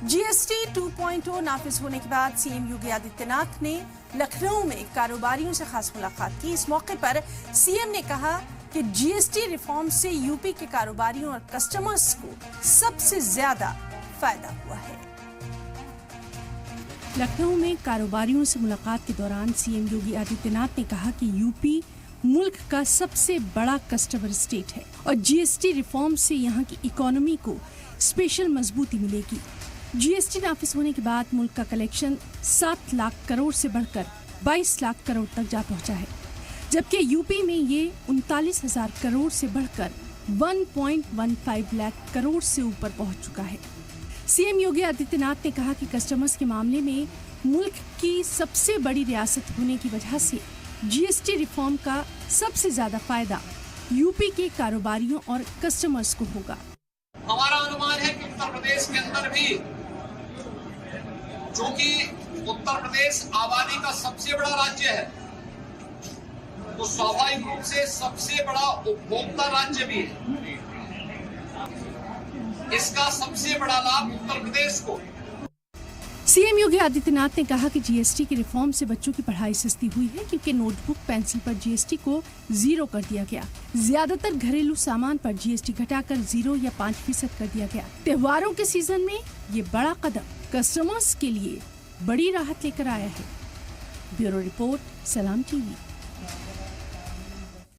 GST 2.0 नाफिज होने के बाद सीएम योगी आदित्यनाथ ने लखनऊ में कारोबारियों से खास मुलाकात की। इस मौके पर सीएम ने कहा कि जीएसटी रिफॉर्म से यूपी के कारोबारियों और कस्टमर्स को सबसे ज्यादा फायदा हुआ है। लखनऊ में कारोबारियों से मुलाकात के दौरान सीएम योगी आदित्यनाथ ने कहा कि यूपी मुल्क का सबसे बड़ा कस्टमर स्टेट है और जीएसटी रिफॉर्म से यहाँ की इकोनॉमी को स्पेशल मजबूती मिलेगी। जीएसटी नाफिज होने के बाद मुल्क का कलेक्शन 7 लाख करोड़ से बढ़कर 22 लाख करोड़ तक जा पहुंचा है, जबकि यूपी में ये 39,000 करोड़ से बढ़कर 1.15 लाख करोड़ से ऊपर पहुंच चुका है। सीएम योगी आदित्यनाथ ने कहा कि कस्टमर्स के मामले में मुल्क की सबसे बड़ी रियासत होने की वजह से जीएसटी रिफॉर्म का सबसे ज्यादा फायदा यूपी के कारोबारियों और कस्टमर्स को होगा। हमारा अनुमान है कि उत्तर प्रदेश के अंदर भी, जो कि उत्तर प्रदेश आबादी का सबसे बड़ा राज्य है, तो स्वाभाविक रूप से सबसे बड़ा उपभोक्ता राज्य भी है। इसका सबसे बड़ा लाभ उत्तर प्रदेश को। सीएम योगी आदित्यनाथ ने कहा कि जीएसटी की रिफॉर्म से बच्चों की पढ़ाई सस्ती हुई है, क्योंकि नोटबुक पेंसिल पर जीएसटी को 0 कर दिया गया। ज्यादातर घरेलू सामान पर जीएसटी घटाकर 0 या 5% कर दिया गया। त्योहारों के सीजन में ये बड़ा कदम कस्टमर्स के लिए बड़ी राहत लेकर आया है। ब्यूरो रिपोर्ट, सलाम टीवी।